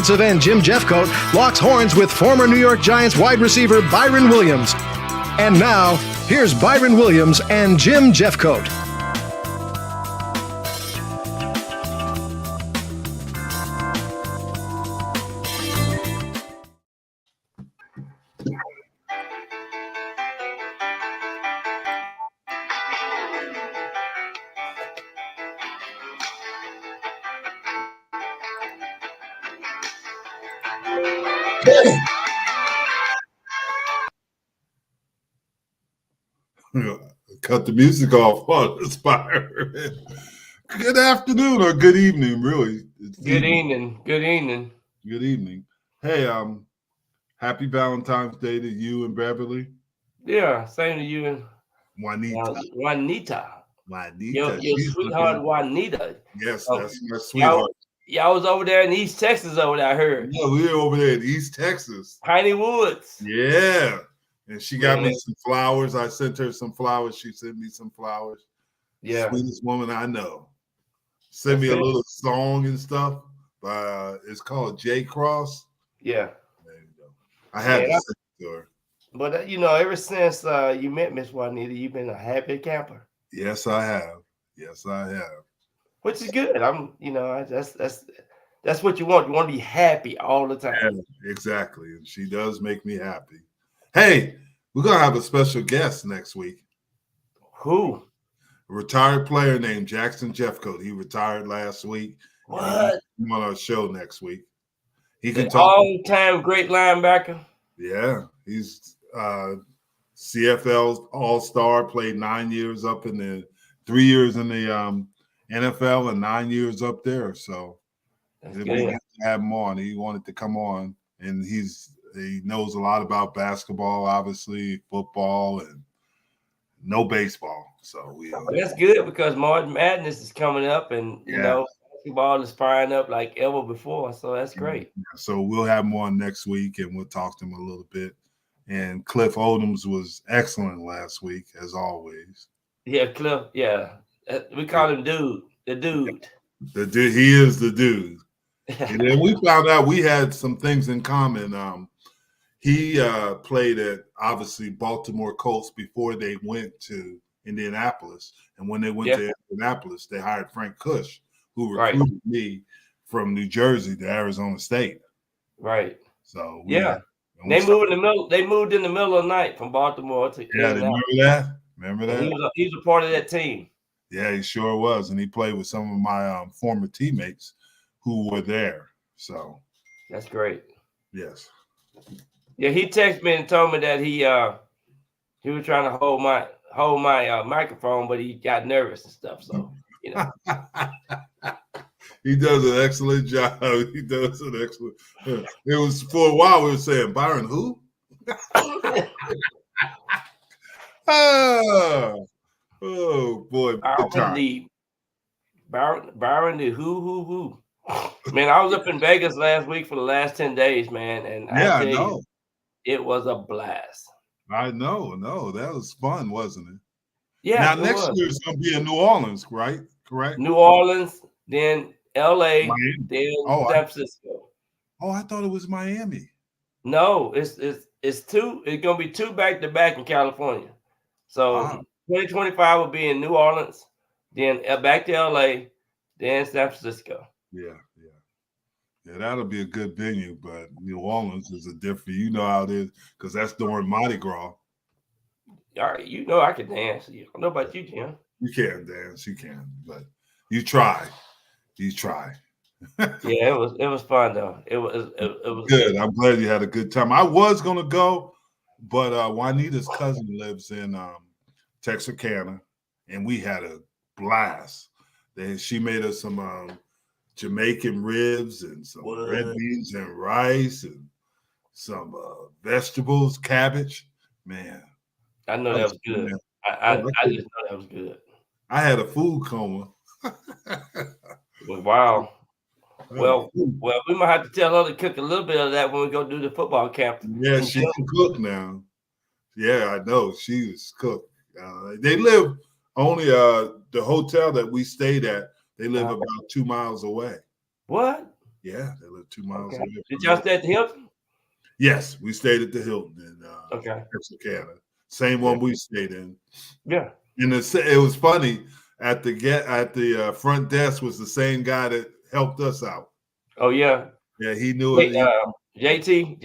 defensive end Jim Jeffcoat locks horns with former New York Giants wide receiver Byron Williams. And now, here's Byron Williams and Jim Jeffcoat. Cut the music off on this fire. Good afternoon or good evening, really. Good evening. Good evening. Good evening. Hey, happy Valentine's Day to you and Beverly. Yeah, same to you and Juanita. Your sweetheart Juanita. Yes, that's my sweetheart. Y'all was over there in East Texas over there, I heard. Yeah, we were over there in East Texas. Piney Woods. Yeah. And she got me some flowers. I sent her some flowers. She sent me some flowers. Yeah. Sweetest woman I know. Sent me a little song and stuff. It's called J Cross. Yeah. There you go. I had to send it to her. But, ever since you met Miss Juanita, you've been a happy camper. Yes, I have. Yes, I have. Which is good. That's what you want. You want to be happy all the time. Yeah, exactly. And she does make me happy. Hey, we're going to have a special guest next week. Who? A retired player named Jackson Jeffcoat. He retired last week. What? He's on our show next week. He can talk. All-time great linebacker. Yeah, he's CFL All-Star, played 9 years up in the 3 years in the NFL and 9 years up there. So we have to have him on. He wanted to come on, and he knows a lot about basketball, obviously, football, and no baseball. So that's good because March Madness is coming up, and basketball is firing up like ever before. So that's great. Yeah, so we'll have him on next week, and we'll talk to him a little bit. And Cliff Odoms was excellent last week, as always. Yeah, Cliff. Yeah, we call him Dude. The Dude. The dude. He is the dude. And then we found out we had some things in common. He played at, obviously, Baltimore Colts before they went to Indianapolis. And when they went to Indianapolis, they hired Frank Kush, who recruited me from New Jersey to Arizona State. Right. So they moved in the middle of the night from Baltimore to Indianapolis. Remember that? He was a part of that team. Yeah, he sure was. And he played with some of my former teammates who were there. So that's great. Yes. Yeah, he texted me and told me that he was trying to hold my microphone, but he got nervous and stuff. So he does an excellent job. He does an excellent. It was for a while we were saying Byron who? Oh boy! Byron the who? Man, I was up in Vegas last week for the last 10 days, man, and I tell you, it was a blast. I know, that was fun, wasn't it? Yeah. Now next year it's going to be in New Orleans, right? Correct. New Orleans, then L.A., Miami. Then San Francisco. Oh, I thought it was Miami. No, it's two. It's going to be two back to back in California. So 2025 will be in New Orleans, then back to L.A., then San Francisco. Yeah, that'll be a good venue, but New Orleans is a different. You know how it is because that's during Mardi Gras. All right, I can dance. I don't know about you, Jim. You can dance, but you try. Yeah, it was fun though. It was good. I'm glad you had a good time. I was gonna go, but Juanita's cousin lives in Texarkana, and we had a blast. She made us some Jamaican ribs and some red beans and rice and some vegetables, cabbage. Man, I know that was good. I just know that was good. I had a food coma. Wow. Well, we might have to tell her to cook a little bit of that when we go do the football camp. Yeah, she can cook now. Yeah, I know. She is cooked. They live only the hotel that we stayed at. They live about 2 miles away. What? Yeah, they live 2 miles away. Did y'all stay at the Hilton? Yes, we stayed at the Hilton in Texarkana. Same one we stayed in. Yeah. And it was funny at the front desk was the same guy that helped us out. Oh yeah. Yeah, he knew it. His name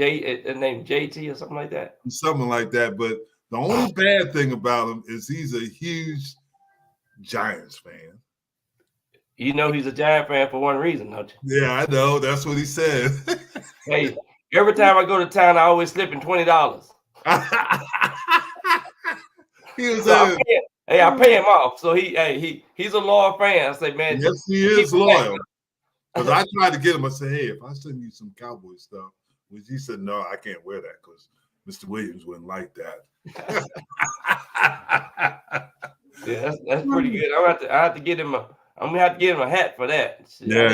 JT or something like that. Something like that. But the only bad thing about him is he's a huge Giants fan. You know he's a Giant fan for one reason, don't you? Yeah, I know. That's what he said. Hey, every time I go to town, I always slip him $20. He was so I pay him off. So he's a loyal fan. I say, man, yes, he is loyal. Because I tried to get him. I said, hey, if I send you some Cowboy stuff, which he said, no, I can't wear that because Mr. Williams wouldn't like that. Yeah, that's pretty good. I have to get him I'm gonna have to get him a hat for that. Yeah,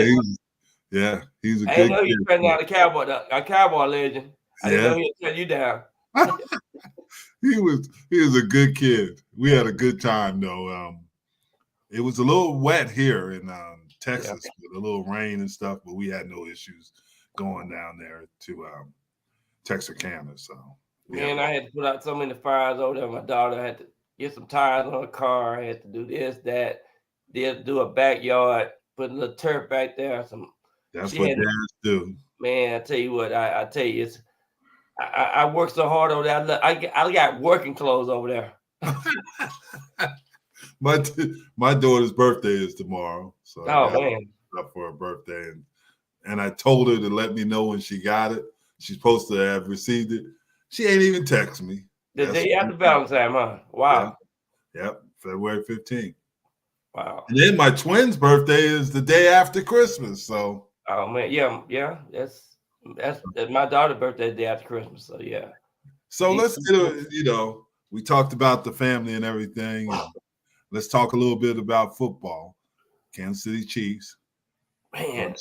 he's a good I didn't know kid. he's turning out a Cowboy legend. I didn't know he'd turn you down. He was a good kid. We had a good time though. It was a little wet here in Texas with a little rain and stuff, but we had no issues going down there to Texarkana. So man, I had to put out so many fires over there. My daughter had to get some tires on her car. I had to do this, that. They had to do a backyard, put a little turf back there. That's what dads do. Man, I tell you what, I tell you, I worked so hard over there. I got working clothes over there. My daughter's birthday is tomorrow, so man, up for her birthday, and I told her to let me know when she got it. She's supposed to have received it. She ain't even text me. The day after Valentine's, huh? Wow. Yep, February 15th. Wow. And then my twins' birthday is the day after Christmas. So. Oh man, yeah. That's my daughter's birthday the day after Christmas. So yeah. So let's do it. We talked about the family and everything. Let's talk a little bit about football. Kansas City Chiefs. Man,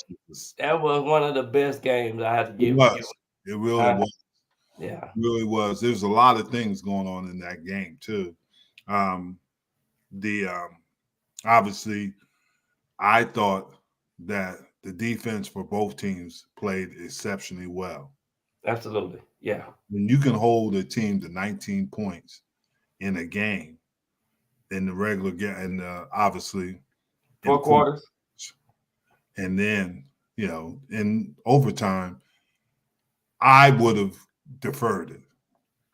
that was one of the best games I had to give. It really was. Yeah. It really was. There's a lot of things going on in that game too. Obviously, I thought that the defense for both teams played exceptionally well. Absolutely. Yeah. When you can hold a team to 19 points in a game, in the regular game, and obviously 4 quarters, and then in overtime, I would have deferred it.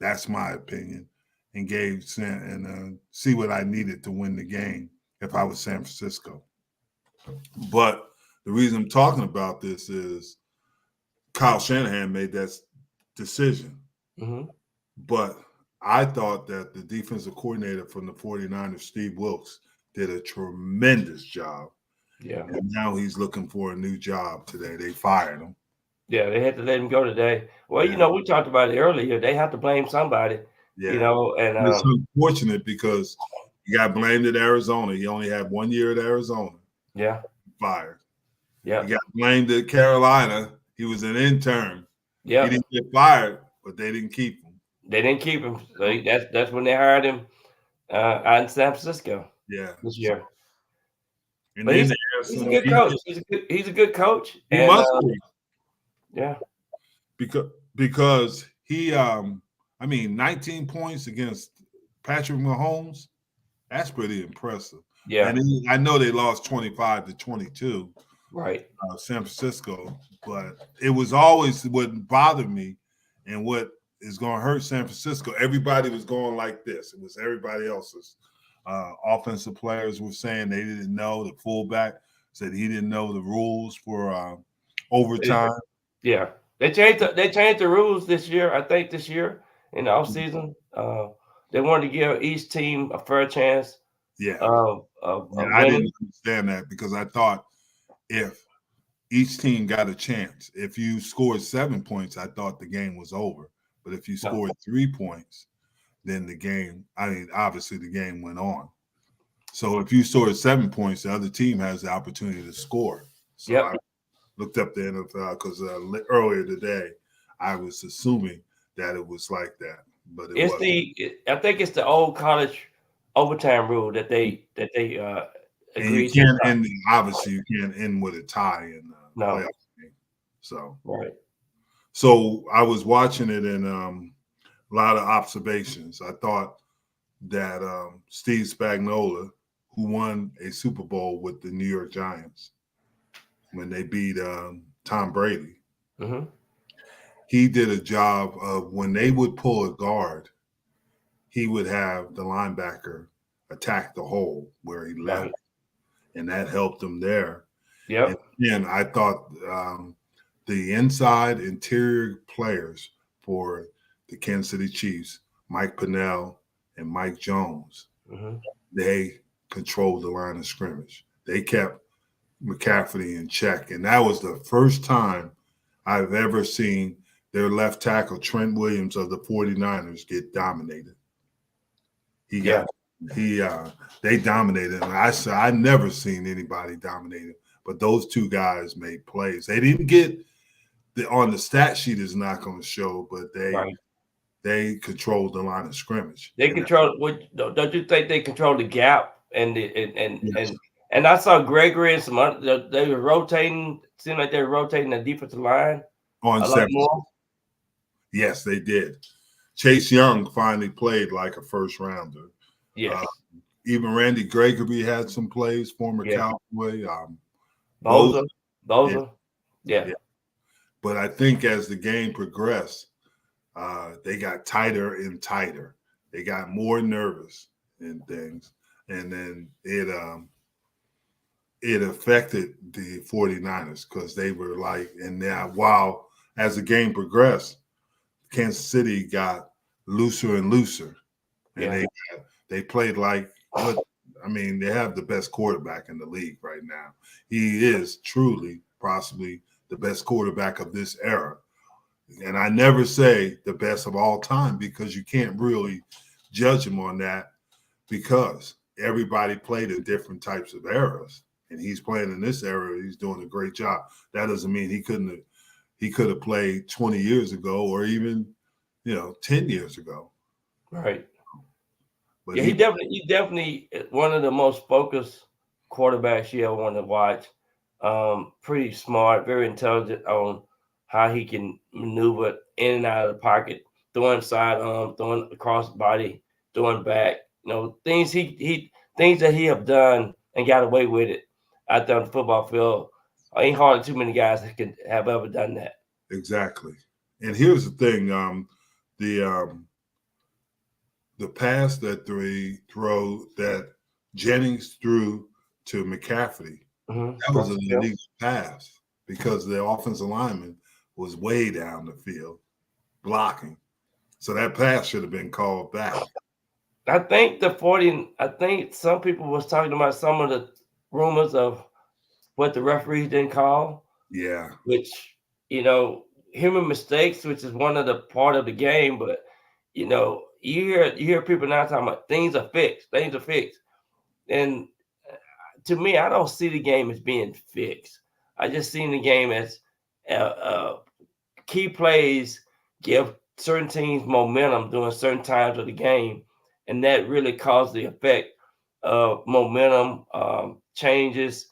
That's my opinion, and see what I needed to win the game if I was San Francisco. But the reason I'm talking about this is Kyle Shanahan made that decision. Mm-hmm. But I thought that the defensive coordinator from the 49ers, Steve Wilks, did a tremendous job. Yeah. And now he's looking for a new job today. They fired him. Yeah, they had to let him go today. Well, we talked about it earlier. They have to blame somebody. Yeah. And it's unfortunate because he got blamed at Arizona. He only had 1 year at Arizona. Yeah. Fired. Yeah. He got blamed at Carolina. He was an intern. Yeah. He didn't get fired, but they didn't keep him. They didn't keep him. So that's when they hired him out in San Francisco. Yeah. This year. And but then he's a good coach. He's a good coach. He must be. Yeah. Because he 19 points against Patrick Mahomes, that's pretty impressive. Yeah. And I know they lost 25-22. Right. San Francisco, but it was always what bothered me and what is going to hurt San Francisco. Everybody was going like this. It was everybody else's. Offensive players were saying they didn't know. The fullback said he didn't know the rules for overtime. Yeah. They changed the rules this year. I think this year in the offseason, they wanted to give each team a fair chance. Yeah. I didn't understand that because I thought if each team got a chance, if you scored 7 points, I thought the game was over. But if you scored 3 points, then the game, obviously the game went on. So if you scored 7 points, the other team has the opportunity to score. So I looked up the NFL because earlier today, I was assuming that it was like that, but it wasn't. I think it's the old college overtime rule that they agreed to. Obviously, you can't end with a tie in the playoff game. So, Right. so I was watching it and a lot of observations. I thought that Steve Spagnuolo, who won a Super Bowl with the New York Giants when they beat Tom Brady, he did a job of when they would pull a guard, he would have the linebacker attack the hole where he left, Right. and that helped him there. Yep. And I thought the interior players for the Kansas City Chiefs, Mike Pennell and Mike Jones, they controlled the line of scrimmage. They kept McCaffrey in check. And that was the first time I've ever seen their left tackle, Trent Williams of the 49ers, get dominated. They dominated. And I never seen anybody dominated, but those two guys made plays. They didn't get on the stat sheet is not going to show, but they controlled the line of scrimmage. They control. Don't you think they control the gap and I saw Gregory and some other. They were rotating. Seemed like they were rotating the defensive line on a lot more. Yes, they did. Chase Young finally played like a first rounder. Yes. Even Randy Gregory had some plays, former Cowboy. Bosa. Yeah. But I think as the game progressed, they got tighter and tighter. They got more nervous and things. And then it affected the 49ers because they were like, and now while as the game progressed, Kansas City got looser and looser. And they played like they have the best quarterback in the league right now. He is truly possibly the best quarterback of this era. And I never say the best of all time because you can't really judge him on that because everybody played in different types of eras. And he's playing in this era. He's doing a great job. That doesn't mean he could have played 20 years ago or even, 10 years ago. Right. But he definitely one of the most focused quarterbacks you ever want to watch. Pretty smart, very intelligent on how he can maneuver in and out of the pocket, throwing sidearm, throwing across the body, throwing back. Things things that he have done and got away with it out there on the football field. Ain't hardly too many guys that could have ever done that. Exactly. And here's the thing: the pass that Jennings threw to McCaffrey, that was an illegal pass because the offensive lineman was way down the field blocking. So that pass should have been called back. I think some people was talking about some of the rumors of what the referees didn't call. Yeah. Which, human mistakes, which is one of the part of the game, but you hear people now talking about things are fixed. And to me, I don't see the game as being fixed. I just see the game as key plays give certain teams momentum during certain times of the game, and that really caused the effect of momentum changes,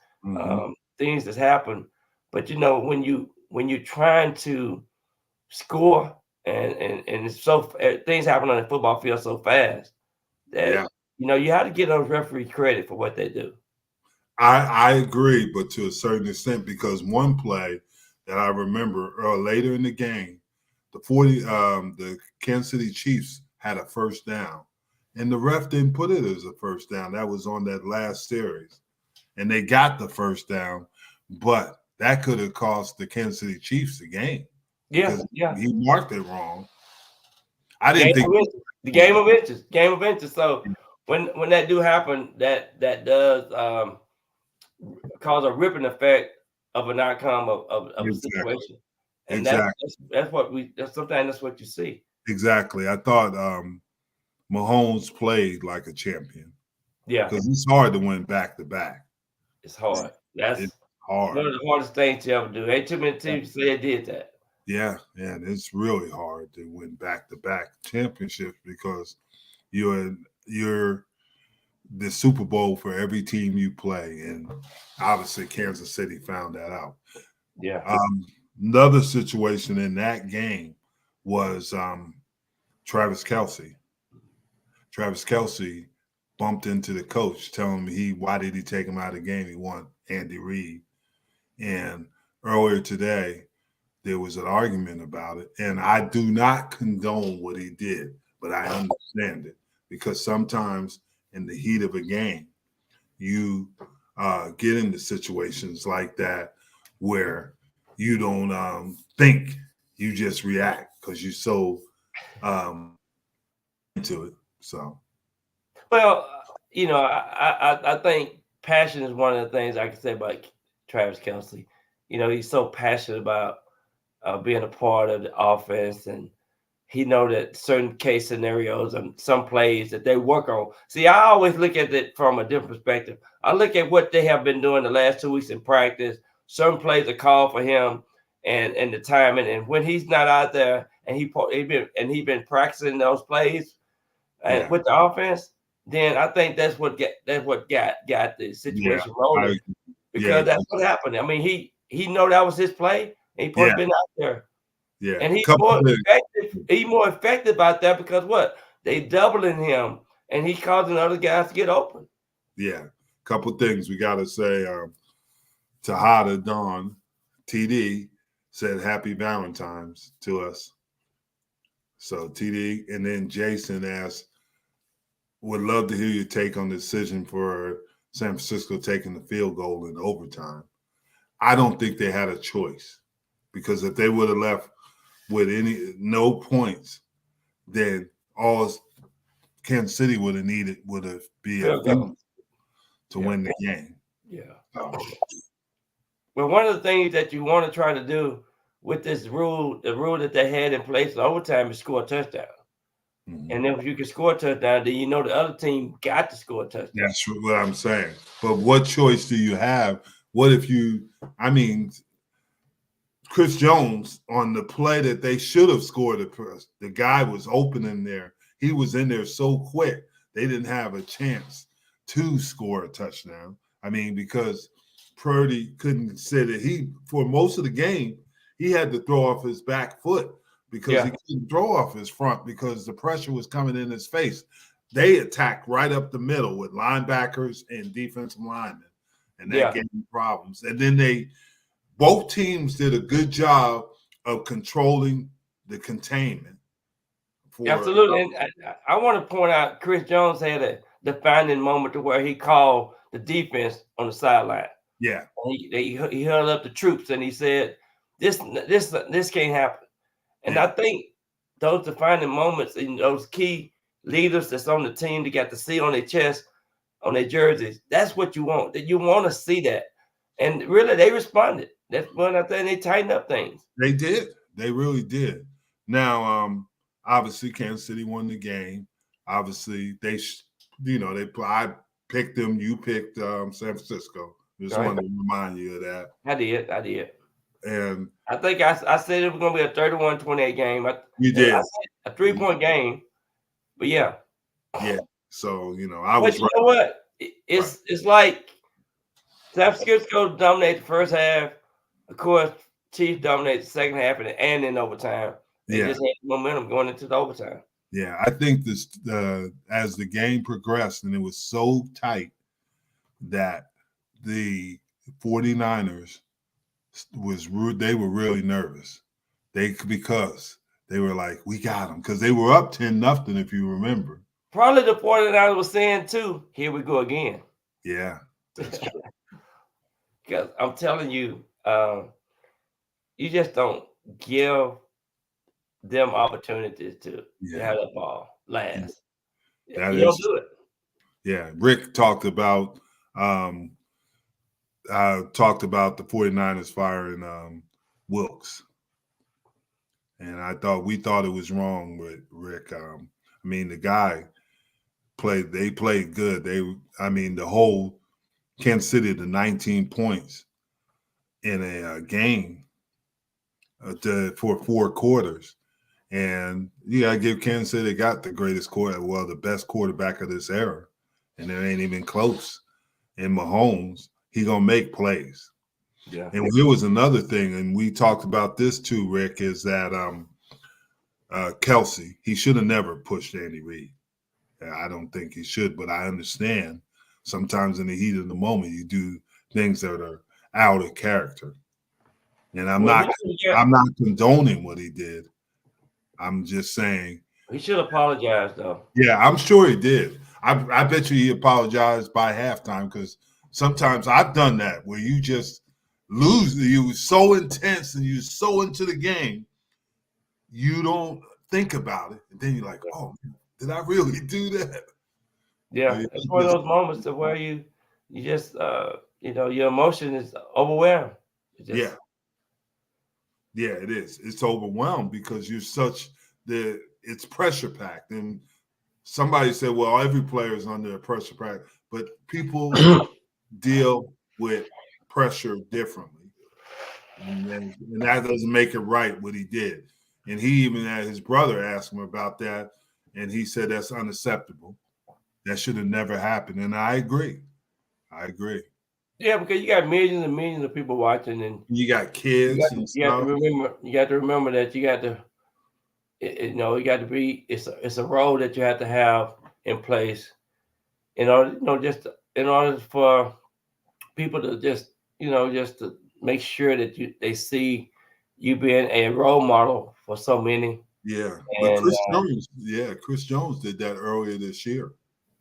things that happen. But when you're trying to score and it's things happen on the football field so fast that you have to give those referees credit for what they do. I agree, but to a certain extent, because one play that I remember later in the game, the Kansas City Chiefs had a first down, and the ref didn't put it as a first down. That was on that last series, and they got the first down, but that could have cost the Kansas City Chiefs the game. Yeah. He marked it wrong. I didn't think the game of inches. So when that do happen, that does cause a ripping effect of an outcome of a situation. And that's what you see. Exactly. I thought Mahomes played like a champion. Yeah. Because it's hard to win back to back. It's hard. It's hard. One of the hardest things to ever do. Ain't too many teams say they did that. Yeah, and it's really hard to win back to back championships because you're the Super Bowl for every team you play. And obviously Kansas City found that out. Yeah. Another situation in that game was Travis Kelce. Travis Kelce bumped into the coach, telling him why did he take him out of the game? He wanted Andy Reid. And earlier today, there was an argument about it. And I do not condone what he did, but I understand it because sometimes in the heat of a game, you get into situations like that where you don't think, you just react because you're so into it. So, Well, I think passion is one of the things I can say about Travis Kelce. He's so passionate about being a part of the offense, and he know that certain case scenarios and some plays that they work on. See, I always look at it from a different perspective. I look at what they have been doing the last 2 weeks in practice. Certain plays are called for him, and the timing. And when he's not out there, and he been practicing those plays with the offense, then I think that's what got the situation rolling. Because that's what happened. I mean, he know that was his play, and he probably been out there. Yeah, and he's more effective. He's more effective out there because what? They doubling him, and he's causing other guys to get open. Yeah, couple things we got to say. Tahada Dawn, TD said Happy Valentine's to us. So TD, and then Jason asked, would love to hear your take on the decision for San Francisco taking the field goal in overtime. I don't think they had a choice because if they would have left with no points, then all Kansas City would have be a field to win the game. Yeah. Well, one of the things that you want to try to do with this rule, the rule that they had in place in overtime, is score a touchdown. Mm-hmm. And then if you can score a touchdown, then the other team got to score a touchdown. That's what I'm saying. But what choice do you have? What if Chris Jones, on the play that they should have scored, the guy was open in there. He was in there so quick, they didn't have a chance to score a touchdown. Because Purdy couldn't sit it. For most of the game, he had to throw off his back foot because he couldn't throw off his front because the pressure was coming in his face. They attacked right up the middle with linebackers and defensive linemen, and that gave them problems. And then both teams did a good job of controlling the containment. Absolutely. And I want to point out Chris Jones had a defining moment to where he called the defense on the sideline. Yeah. He held up the troops and he said, this can't happen. And I think those defining moments and those key leaders that's on the team that got to see on their chest, on their jerseys, that's what you want. That you want to see that. And really, they responded. That's one of the things. They tightened up things. They did. They really did. Now, obviously, Kansas City won the game. Obviously, I picked them. You picked San Francisco. Just wanted to remind you of that. I did. And I think I said it was going to be a 31-28 game. You did. I said a 3-point game. But yeah. Yeah. So, I was right. You know what? It's like San Francisco dominated the first half. Of course, Chiefs dominated the second half and in overtime. They just had momentum going into the overtime. Yeah, I think this as the game progressed and it was so tight that the 49ers they were really nervous. Because they were like, we got them, because they were up 10-0 if you remember. Probably the 49ers was saying too, here we go again. Yeah, that's true. Because I'm telling you, you just don't give them opportunities to have the ball last. You don't do it. Yeah, Rick talked about the 49ers firing Wilkes, and we thought it was wrong with Rick. The guy they played good. The whole Kansas City, the 19 points in a game for 4 quarters. And I give Kansas City, they got the the best quarterback of this era. And it ain't even close. And Mahomes, he going to make plays. Yeah. And there was another thing, and we talked about this too, Rick, is that Kelsey, he should have never pushed Andy Reid. I don't think he should, but I understand sometimes in the heat of the moment you do things that are out of character. And I'm not condoning what he did. I'm just saying he should apologize though. Yeah, I'm sure he did. I bet you he apologized by halftime because sometimes I've done that where you just lose. You were so intense and you're so into the game, you don't think about it, and then you're like, "Oh, did I really do that?" Yeah, it's one of those moments of where you just your emotion is overwhelmed. Yeah, it is. It's overwhelmed because you're it's pressure packed, and somebody said, "Well, every player is under pressure pack," but people deal with pressure differently, and that doesn't make it right what he did. And he even had his brother ask him about that, and he said that's unacceptable. That should have never happened. And I agree. Yeah, because you got millions and millions of people watching, and you got kids. You got to remember that you got to, you got to be. It's a role that you have to have in place in order, in order for people to just to make sure that they see you being a role model for so many. Yeah, but Chris Jones did that earlier this year.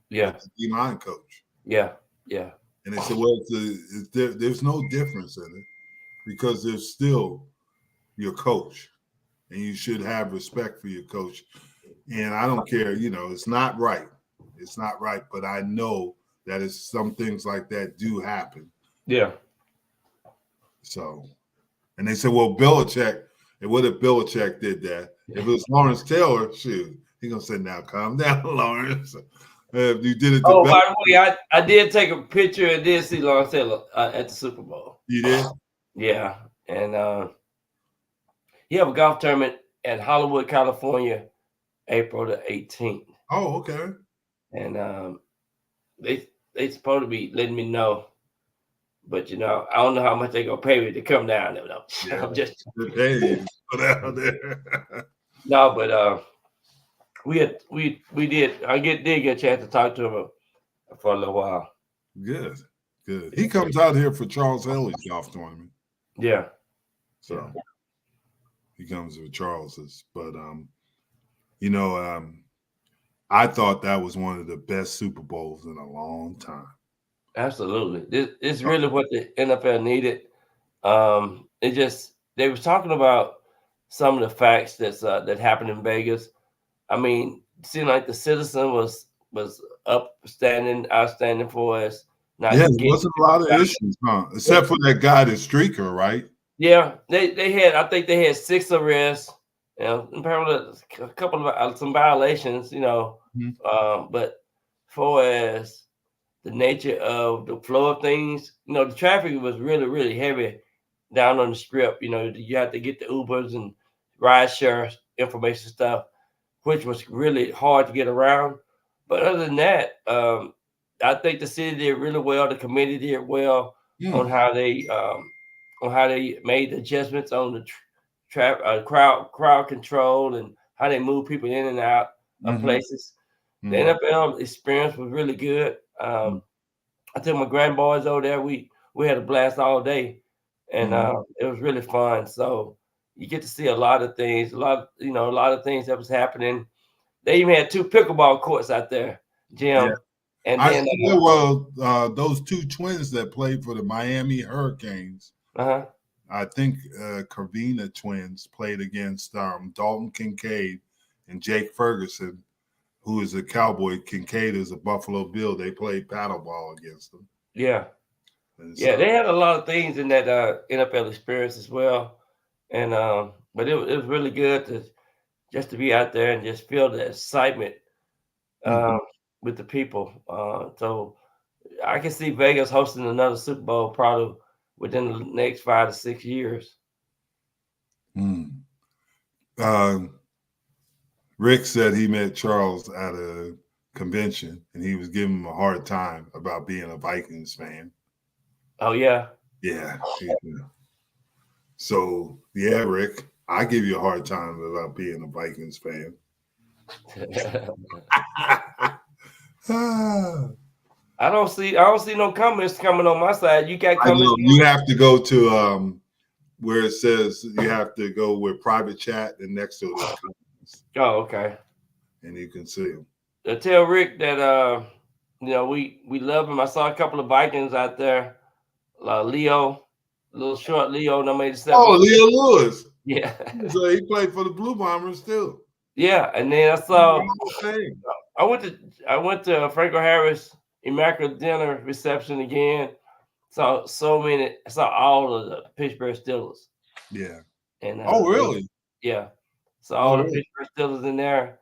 Yeah, with the D-line coach. Yeah. And they said, well, there's no difference in it because there's still your coach, and you should have respect for your coach. And I don't care, it's not right. It's not right, but I know that some things like that do happen. Yeah. So, and they said, well, Belichick, and what if Belichick did that? If it was Lawrence Taylor, shoot, he's going to say, now calm down, Lawrence. If you did it by the way, I did take a picture and did see Lawrence Taylor at the Super Bowl. You did? Yeah. And he have a golf tournament at Hollywood, California, April the 18th. Oh, okay. And they supposed to be letting me know. But I don't know how much they gonna pay me to come down there. No. Yeah, I'm just paid down there. No, but we did. I did get a chance to talk to him for a little while. Good. He comes out here for Charles Haley's golf tournament. Yeah. So he comes with Charles's, but I thought that was one of the best Super Bowls in a long time. Absolutely, it's really what the NFL needed. They was talking about some of the facts that happened in Vegas. I mean, it seemed like the Citizen was outstanding for us. There wasn't a lot of issues, except for that guy, the streaker, right? Yeah, they had. I think they had 6 arrests. Apparently a couple of some violations. But for as the nature of the flow of things, the traffic was really, really heavy down on the strip. You had to get the Ubers and ride share information stuff, which was really hard to get around. But other than that, I think the city did really well. The committee did well on how they made the adjustments on the crowd control and how they move people in and out of places. The NFL experience was really good. I took my grandboys over there. We had a blast all day, and it was really fun. So you get to see a lot of things, a lot of things that was happening. They even had 2 pickleball courts out there, Jim. Yeah. And then those 2 twins that played for the Miami Hurricanes. I think Carvina twins played against Dalton Kincaid and Jake Ferguson, who is a Cowboy. Kincaid is a Buffalo Bill. They played paddleball against them. Yeah. They had a lot of things in that NFL experience as well. And but it was really good to be out there and just feel the excitement with the people. So I can see Vegas hosting another Super Bowl probably within the next 5 to 6 years. Rick said he met Charles at a convention and he was giving him a hard time about being a Vikings fan. Oh, yeah. Yeah. So yeah, Rick, I give you a hard time about being a Vikings fan. I don't see no comments coming on my side. You got comments? You have to go to where it says you have to go with private chat, and next to it is comments. Oh, okay. And you can see them. I tell Rick that we love him. I saw a couple of Vikings out there. Leo, little short Leo, no made 7. Oh, Leo Lewis. Yeah. So he played for the Blue Bombers too. Yeah, and then I saw I went to Franco Harris Immaculate Dinner reception again. I saw all of the Pittsburgh Steelers. Yeah. And oh, really? Yeah. So all the Pittsburgh Steelers in there.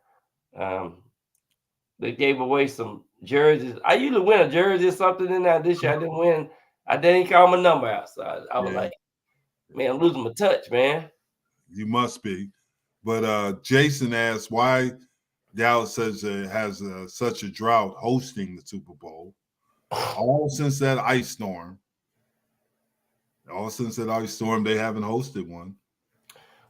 They gave away some jerseys. I usually win a jersey or something in there. This year I didn't win. I didn't call my number out. So I was like, man, I'm losing my touch, man. You must be. But Jason asked why Dallas has such a drought hosting the Super Bowl. All since that ice storm. They haven't hosted one.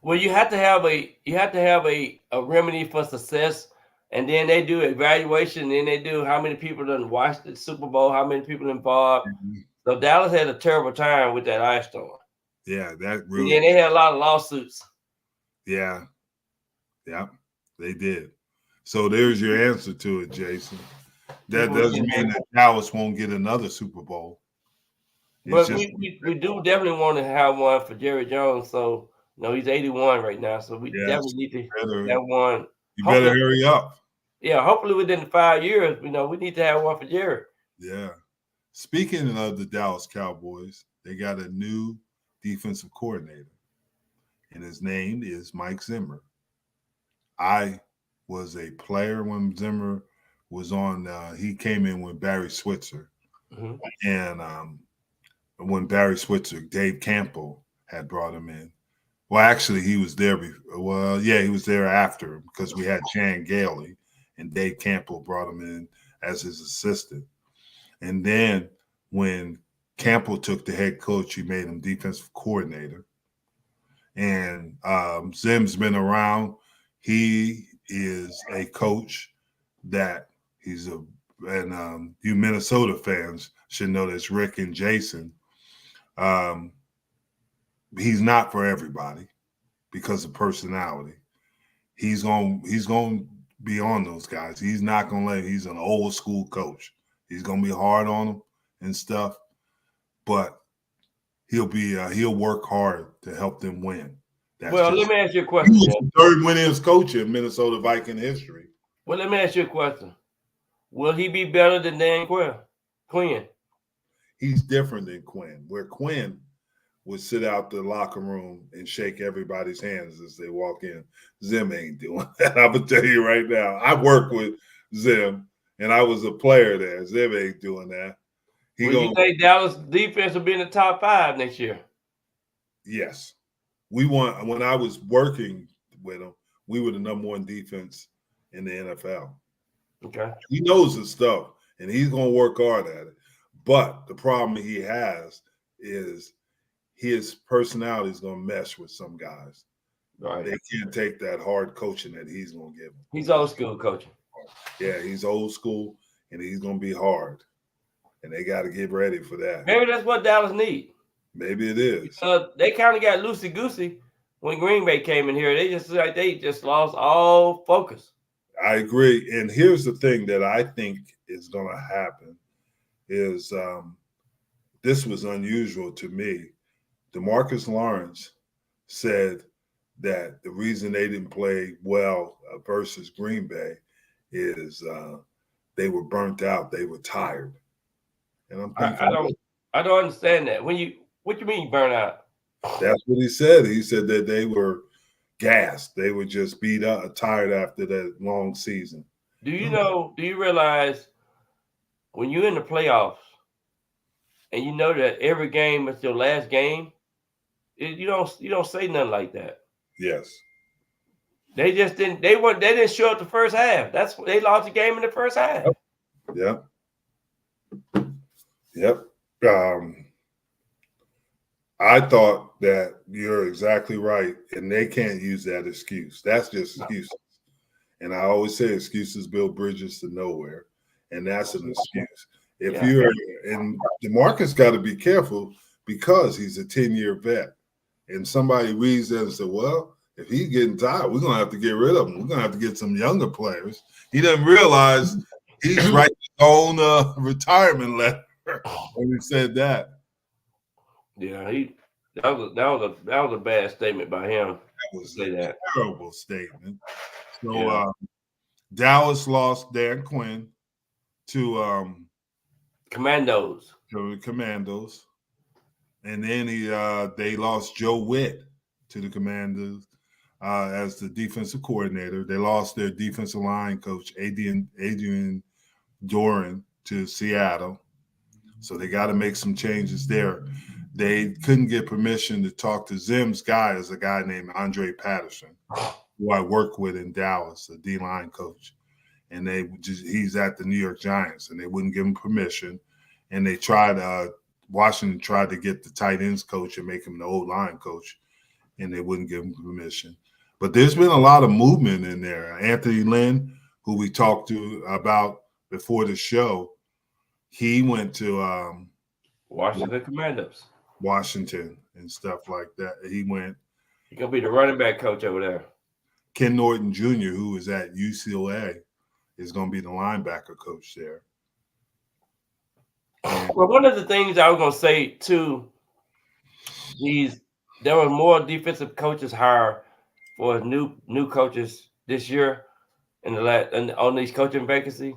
Well, you have to have a remedy for success, and then they do evaluation, and then they do how many people done watched the Super Bowl, how many people involved. Mm-hmm. So Dallas had a terrible time with that ice storm. Yeah, that really. And then they had a lot of lawsuits. Yeah, they did. So there's your answer to it, Jason. That doesn't mean that Dallas won't get another Super Bowl. But we do definitely want to have one for Jerry Jones. So he's 81 right now. So we definitely need to have one. You better hurry up. Yeah, hopefully within 5 years, we need to have one for Jerry. Yeah. Speaking of the Dallas Cowboys, they got a new defensive coordinator, and his name is Mike Zimmer. I was a player when Zimmer was on. He came in with Barry Switzer, and when Barry Switzer, Dave Campbell had brought him in. Well, actually, he was there before. Well, yeah, he was there after because we had Chan Gailey, and Dave Campbell brought him in as his assistant. And then when Campbell took the head coach, he made him defensive coordinator. And Zim's been around. He is a coach that you Minnesota fans should know this, Rick and Jason. He's not for everybody because of personality. He's going to be on those guys. He's not going to he's an old school coach. He's going to be hard on them and stuff, but he'll work hard to help them win. Let me ask you a question. He was the third winningest coach in Minnesota Viking history. Well, let me ask you a question. Will he be better than Dan Quinn? He's different than Quinn, where Quinn would sit out the locker room and shake everybody's hands as they walk in. Zim ain't doing that. I'm going to tell you right now. I worked with Zim, and I was a player there. Zim ain't doing that. You think Dallas defense will be in the top 5 next year? Yes. When I was working with him, we were the number 1 defense in the NFL. Okay. He knows his stuff, and he's going to work hard at it. But the problem he has is his personality is going to mesh with some guys. Right. They can't take that hard coaching that he's going to give them. He's old school coaching. Yeah, he's old school, and he's going to be hard. And they got to get ready for that. Maybe that's what Dallas needs. Maybe it is. They kind of got loosey-goosey when Green Bay came in here. They just lost all focus. I agree. And here's the thing that I think is going to happen is this was unusual to me. DeMarcus Lawrence said that the reason they didn't play well versus Green Bay is they were burnt out. They were tired. And I'm thinking, I don't understand that. What you mean burnt out? That's what he said. He said that they were gassed. They were just beat up, tired after that long season. Do you realize when you're in the playoffs and you know that every game is your last game, you don't say nothing like that. Yes. They just didn't. They didn't show up the first half. They lost the game in the first half. Yep. I thought that you're exactly right, and they can't use that excuse. That's just excuses. And I always say excuses build bridges to nowhere, and that's an excuse. If you're and DeMarcus got to be careful because he's a 10-year vet, and somebody reads that and said, "Well, if he's getting tired, we're gonna have to get rid of him. We're gonna have to get some younger players." He doesn't realize he's writing his own retirement letter when he said that. Yeah, that was a bad statement by him. That was a terrible statement. So Dallas lost Dan Quinn to Commandos. To the Commandos, and then they lost Joe Witt to the Commandos as the defensive coordinator. They lost their defensive line coach Adrian Doran to Seattle, so they got to make some changes there. They couldn't get permission to talk to Zim's guy, as a guy named Andre Patterson, who I worked with in Dallas, a D-line coach. And he's at the New York Giants, and they wouldn't give him permission. And they Washington tried to get the tight ends coach and make him the O-line coach, and they wouldn't give him permission. But there's been a lot of movement in there. Anthony Lynn, who we talked to about before the show, he went to Washington Commandos. Washington and stuff like that. He's going to be the running back coach over there. Ken Norton Jr., who is at UCLA, is going to be the linebacker coach there. Well, one of the things I was going to say too, there were more defensive coaches hired for new coaches this year on these coaching vacancies.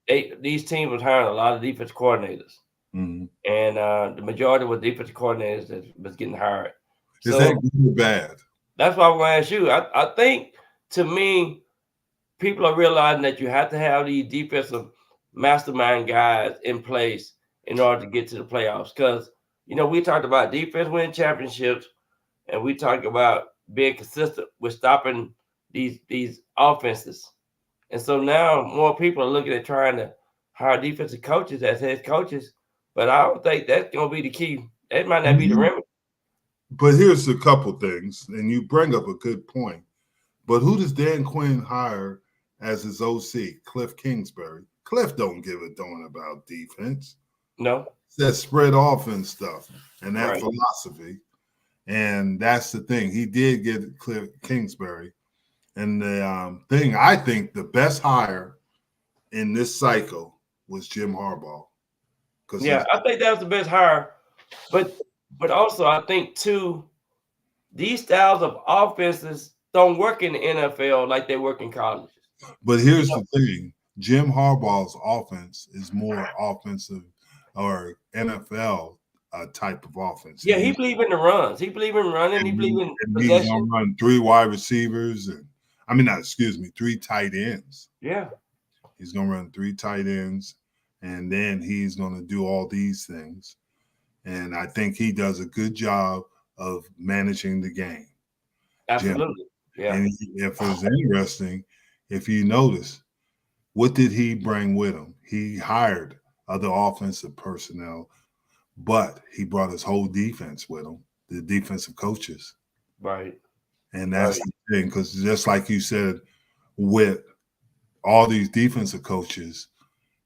These teams was hiring a lot of defense coordinators. Mm-hmm. And the majority were defensive coordinators that was getting hired. Is that good or bad? That's why I'm going to ask you. I think, to me, people are realizing that you have to have these defensive mastermind guys in place in order to get to the playoffs. Because, we talked about defense winning championships, and we talked about being consistent with stopping these offenses. And so now more people are looking at trying to hire defensive coaches as head coaches. But I don't think that's going to be the key. That might not be the remedy. But here's a couple things, and you bring up a good point. But who does Dan Quinn hire as his OC? Cliff Kingsbury. Cliff don't give a darn about defense. No. It's that spread offense stuff and that philosophy. And that's the thing. He did get Cliff Kingsbury. And the thing, I think the best hire in this cycle was Jim Harbaugh. Yeah, I think that was the best hire. But also, I think, too, these styles of offenses don't work in the NFL like they work in colleges. But here's the thing. Jim Harbaugh's offense is more offensive or NFL type of offense. Yeah, he believes in the runs. He believes in running. He believes in possession. He's going to run 3 wide receivers. And 3 tight ends. Yeah. He's going to run 3 tight ends, and then he's going to do all these things. And I think he does a good job of managing the game. Absolutely. Jim. Yeah. And if it's interesting, if you notice, what did he bring with him? He hired other offensive personnel, but he brought his whole defense with him, the defensive coaches. Right. And that's the thing, because just like you said, with all these defensive coaches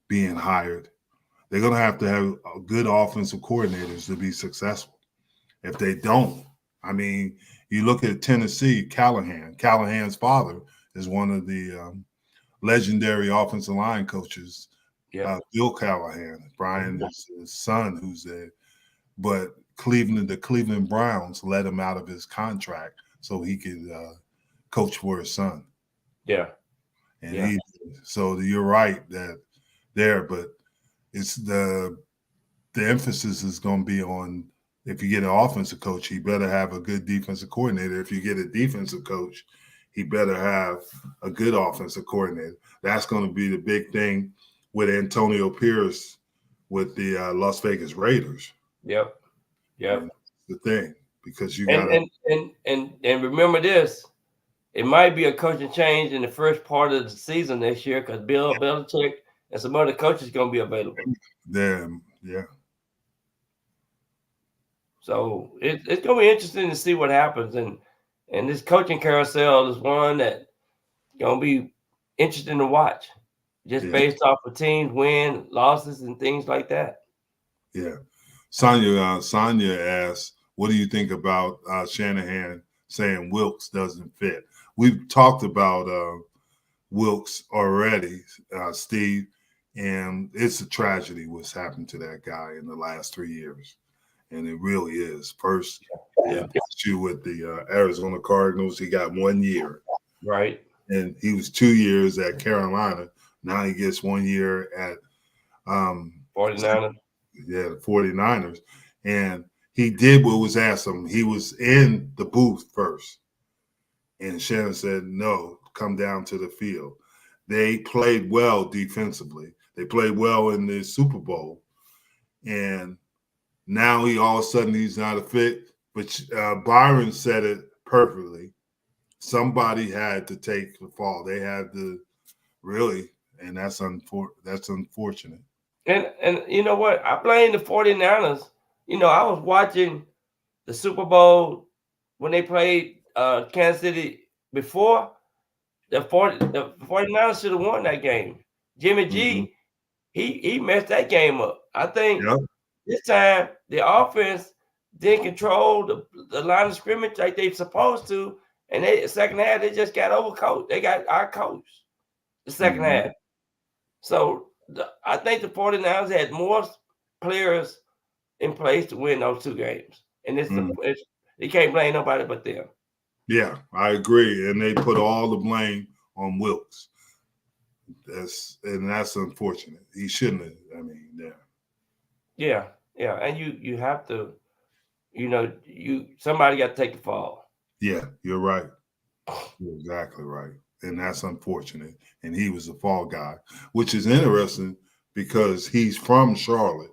being hired, they're going to have good offensive coordinators to be successful. If they don't, you look at Tennessee, Callahan. Callahan's father is one of the legendary offensive line coaches, Bill Callahan. Brian is his son who's there. But the Cleveland Browns let him out of his contract so he could coach for his son. Yeah. And so you're right that there, but it's the emphasis is going to be on, if you get an offensive coach, he better have a good defensive coordinator. If you get a defensive coach, he better have a good offensive coordinator. That's going to be the big thing with Antonio Pierce with the Las Vegas Raiders. Yep. And the thing, because you got and remember this, it might be a coaching change in the first part of the season next year because Bill Belichick and some other coaches going to be available. Yeah. So it's going to be interesting to see what happens. And this coaching carousel is one that going to be interesting to watch, just based off of teams win, losses, and things like that. Yeah. Sonia asked, what do you think about Shanahan saying Wilkes doesn't fit? We've talked about Wilkes already, Steve, and it's a tragedy what's happened to that guy in the last 3 years. And it really is. First, issue with the Arizona Cardinals, he got 1 year. Right. And he was 2 years at Carolina. Now he gets 1 year at 49ers. Yeah, the 49ers. And he did what was asked of him. He was in the booth first. And Shannon said, no, come down to the field. They played well defensively. They played well in the Super Bowl. And now all of a sudden he's not a fit. But Byron said it perfectly. Somebody had to take the fall. They had to really, and that's unfortunate. And you know what? I blame the 49ers. You know, I was watching the Super Bowl when they played Kansas City before. The 49ers should have won that game. Jimmy G, he messed that game up. I think this time the offense didn't control the line of scrimmage like they supposed to. And the second half, they just got overcoached. They got outcoached the second half. So I think the 49ers had more players in place to win those two games. And you can't blame nobody but them. Yeah, I agree. And they put all the blame on Wilkes. That's unfortunate. He shouldn't have. I mean, yeah. And you have to, somebody got to take the fall. Yeah, you're right. You're exactly right. And that's unfortunate. And he was the fall guy, which is interesting because he's from Charlotte.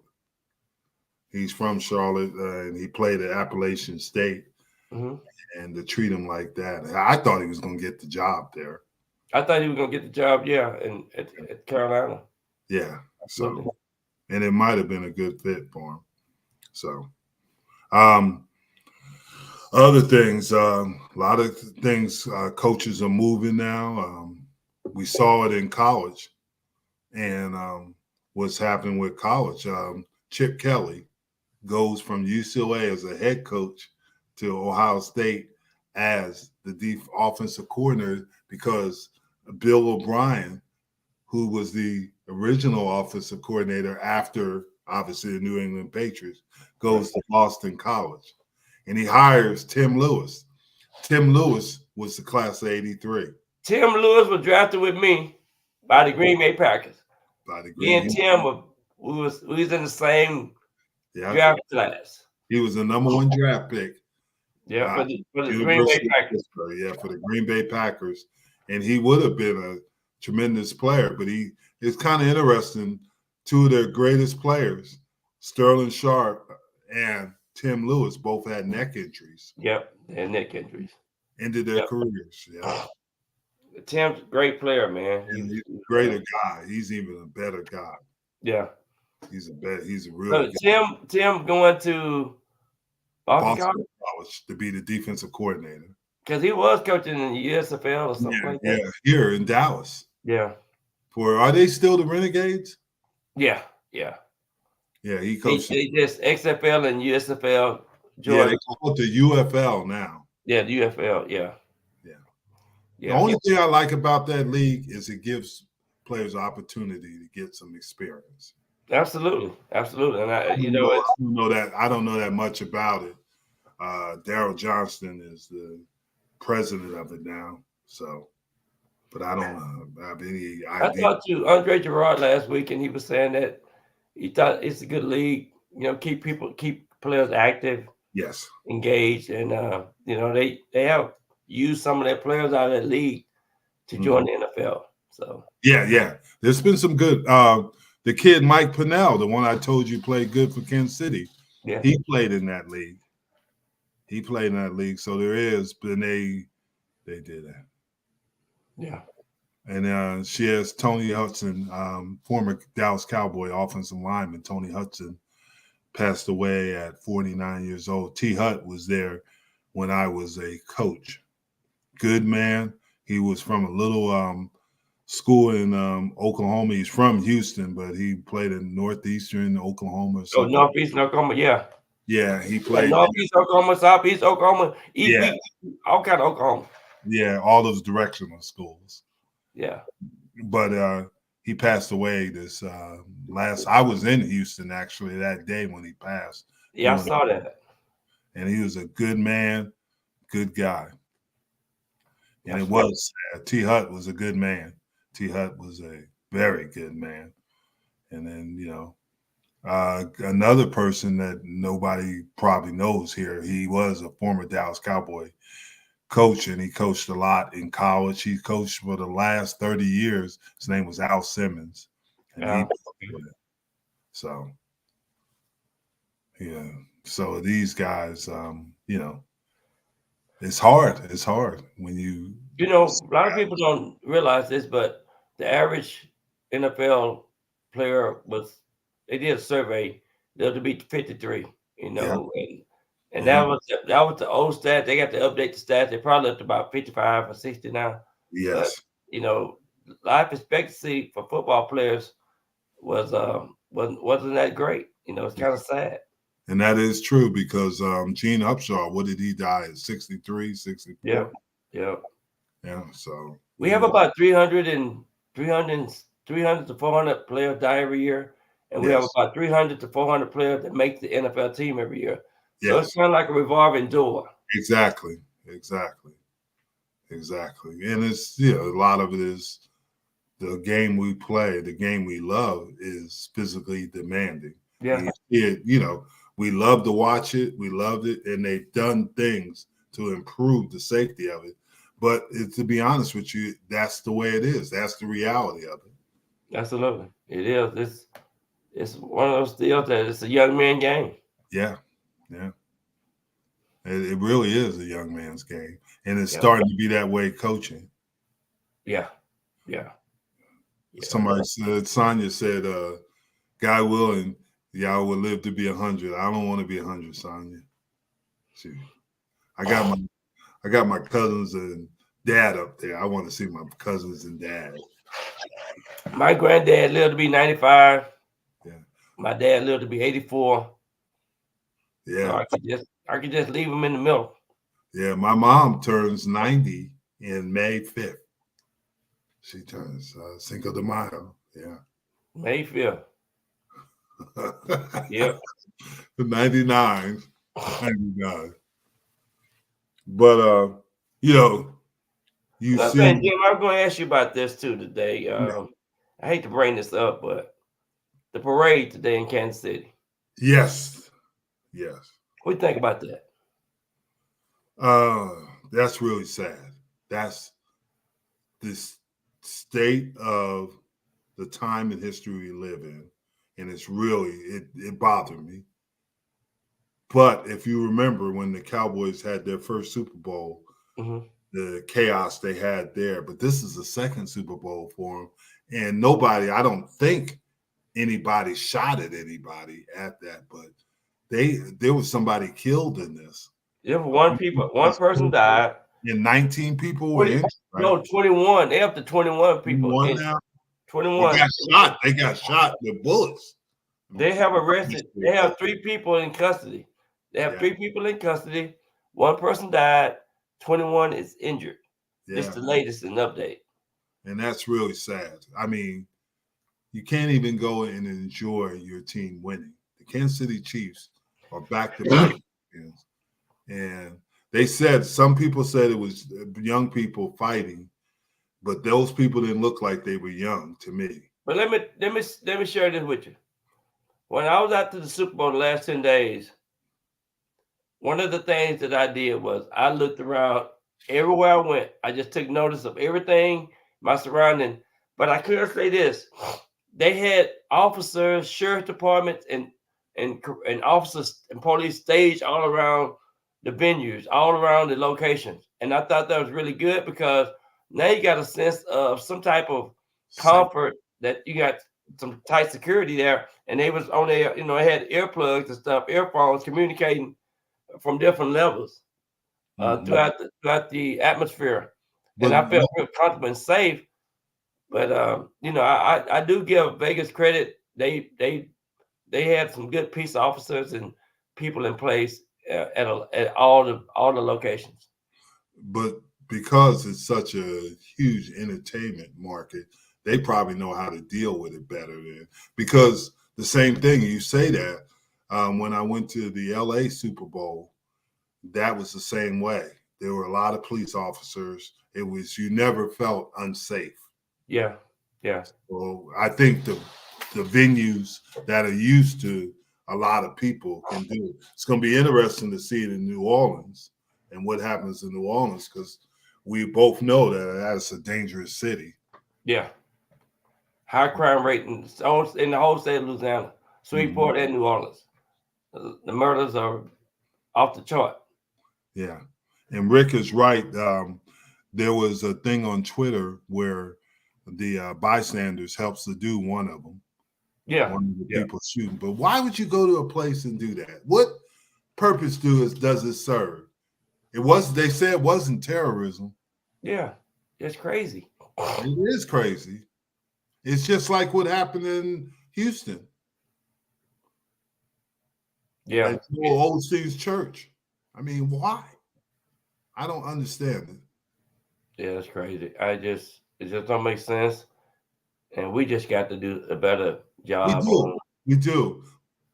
He's from Charlotte, and he played at Appalachian State. And to treat him like that, I thought he was going to get the job there. I thought he was going to get the job, at Carolina. Yeah. So, and it might have been a good fit for him. So, other things, a lot of things, coaches are moving now. We saw it in college, and what's happening with college. Chip Kelly goes from UCLA as a head coach to Ohio State as the offensive coordinator because Bill O'Brien, who was the original offensive coordinator after, obviously, the New England Patriots, goes to Boston College. And he hires Tim Lewis. Tim Lewis was the class of 83. Tim Lewis was drafted with me by the Green Bay Packers. Me and Tim we was in the same draft class. He was the number 1 draft pick. Yeah, for the Green Bay Packers. Yeah, for the Green Bay Packers. And he would have been a tremendous player, but it's kind of interesting. 2 of their greatest players, Sterling Sharp and Tim Lewis, both had neck injuries. Yep, they had neck injuries. Ended their careers. Yeah. Tim's a great player, man. He's a greater guy. He's even a better guy. Yeah. He's a real Tim going to Boston College to be the defensive coordinator. Because he was coaching in the USFL or something like that. Yeah, here in Dallas. Yeah. Are they still the Renegades? Yeah. Yeah, he coached. They just XFL and USFL. Yeah, they call it the UFL now. Yeah, the UFL. Yeah. The only thing I like about that league is it gives players opportunity to get some experience. Absolutely. And I don't know that much about it. Daryl Johnston is the president of it now, so. But I don't have any idea. I talked to Andre Gerard last week, and he was saying that he thought it's a good league. Keep players active, yes, engaged, and they have used some of their players out of that league to join the NFL. So yeah, there's been some good. The kid Mike Pennell, the one I told you played good for Kansas City, he played in that league. So there is, but they did that. Yeah. And she has Tony Hudson, former Dallas Cowboy offensive lineman Tony Hudson, passed away at 49 years old. T. Hutt was there when I was a coach. Good man. He was from a little school in Oklahoma. He's from Houston, but he played in Northeastern Oklahoma or Oh, something. Northeast Oklahoma, yeah. Yeah, he Yeah, played. Northeast Oklahoma, Southeast Oklahoma, Yeah. all kind of Oklahoma. Yeah, all those directional schools. Yeah. But he passed away this I was in Houston actually that day when he passed. Yeah, I saw that. And he was a good man, good guy. And That's it was sad. T. Hutt was a good man. T. Hutt was a very good man. And then, another person that nobody probably knows here, he was a former Dallas Cowboy coach, and he coached a lot in college. He coached for the last 30 years. His name was Al Simmons. And so these guys, it's hard. It's hard when a lot of people don't realize this, but the average NFL player they did a survey, they'll to be 53, and that was the old stat. They got to update the stats. They're probably up to about 55 or 60 now. Yes. But, life expectancy for football players wasn't that great. It's kind of sad. And that is true because Gene Upshaw, what did he die at? 63, 64? Yeah. Yeah, so. We have about 300 to 400 players die every year. And we have about 300 to 400 players that make the NFL team every year. So it's kind of like a revolving door. Exactly. And it's, a lot of it is the game we play, the game we love is physically demanding. Yeah. We love to watch it. We loved it. And they've done things to improve the safety of it. But to be honest with you, that's the way it is. That's the reality of it. Absolutely. It is. It's one of those deals that it's a young man game. Yeah. It really is a young man's game. And it's starting to be that way coaching. Yeah. Somebody said, Sonia said, Guy Willing, y'all would live to be 100. I don't want to be 100, Sonia. I got my cousins and dad up there. I want to see my cousins and dad. My granddad lived to be 95. Yeah. My dad lived to be 84. Yeah. So I could just leave them in the middle. Yeah, my mom turns 90 in May 5th. She turns Cinco de Mayo. Yeah. May 5th. Yep. 99. But Jim, I'm going to ask you about this too today. I hate to bring this up, but the parade today in Kansas City. Yes. What do you think about that? That's really sad. That's this state of the time and history we live in. And it's really, it bothered me. But if you remember when the Cowboys had their first Super Bowl, the chaos they had there. But this is the second Super Bowl for them. And I don't think anybody shot at anybody at that. But there was somebody killed in this. There were one person died. And 19 people were in. Right? No, 21. They up to 21 people. 21 now? 21. They got shot with bullets. They have arrested. They have 3 people in custody. One person died. 21 is injured. Yeah. It's the latest in update. And that's really sad. I mean, you can't even go and enjoy your team winning. The Kansas City Chiefs are back-to-back champions. And some people said it was young people fighting, but those people didn't look like they were young to me. But let me share this with you. When I was out to the Super Bowl the last 10 days, one of the things that I did was I looked around everywhere I went. I just took notice of everything, my surrounding. But I could say this: they had officers, sheriff departments, and officers and police staged all around the venues, all around the locations. And I thought that was really good because now you got a sense of some type of comfort that you got some tight security there, and they was on there, had earplugs and stuff, earphones, communicating from different levels throughout the atmosphere, and I felt real comfortable and safe. But I do give Vegas credit. They had some good peace officers and people in place at all the locations. But because it's such a huge entertainment market, they probably know how to deal with it better because the same thing, you say that, when I went to the LA Super Bowl, that was the same way. There were a lot of police officers. You never felt unsafe. Yeah. So I think the venues that are used to a lot of people can do it. It's going to be interesting to see it in New Orleans and what happens in New Orleans, because we both know that that's a dangerous city. Yeah. High crime rate in the whole state of Louisiana, Shreveport and New Orleans. The murders are off the chart. Yeah. And Rick is right. There was a thing on Twitter where the bystanders helps to do one of them. Yeah. One of the people shooting. But why would you go to a place and do that? What purpose does it serve? They said it wasn't terrorism. Yeah. It's crazy. It is crazy. It's just like what happened in Houston. Yeah. At Old Steve's church. I mean, why? I don't understand it. Yeah, it's crazy. It just don't make sense. And we just got to do a better job. We do.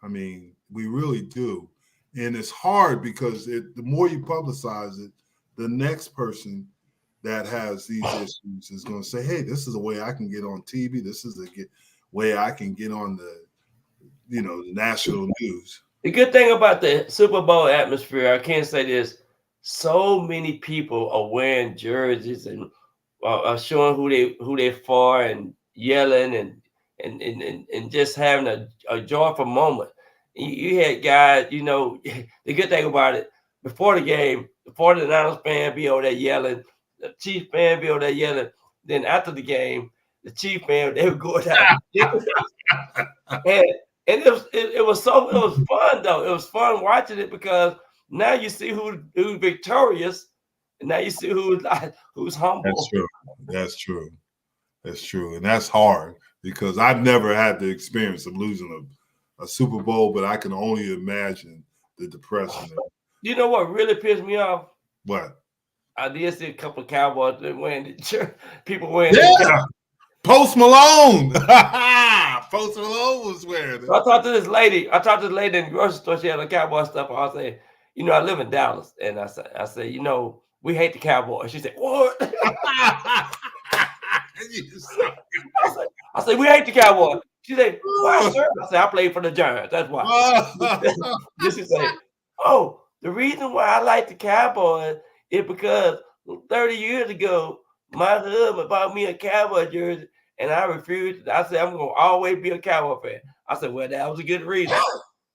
I mean, we really do. And it's hard because the more you publicize it, the next person that has these issues is going to say, hey, this is a way I can get on TV. This is a way I can get on the national news. The good thing about the Super Bowl atmosphere, I can't say this, so many people are wearing jerseys and are showing who they for and yelling and just having a joyful moment. You had guys, the good thing about it, before the game, the 49ers fan be over there yelling, the Chiefs fan be over there yelling. Then after the game, the Chiefs fan, they would go down. And it was fun though. It was fun watching it because now you see who's victorious, and now you see who's humble. That's true, and that's hard because I've never had the experience of losing a Super Bowl, but I can only imagine the depression. You know what really pissed me off? What? I did see a couple of Cowboys wearing people wearing. Yeah, Post Malone. Post Malone was wearing it. So I talked to this lady in the grocery store. She had a Cowboy stuff. I said, I live in Dallas, and I said, we hate the Cowboys. She said, what? I said, we hate the Cowboys. She said, why, sir? I said, I played for the Giants. That's why. She said, oh, the reason why I like the Cowboys is because 30 years ago, my husband bought me a Cowboy jersey, and I refused. I said, I'm going to always be a Cowboy fan. I said, well, that was a good reason.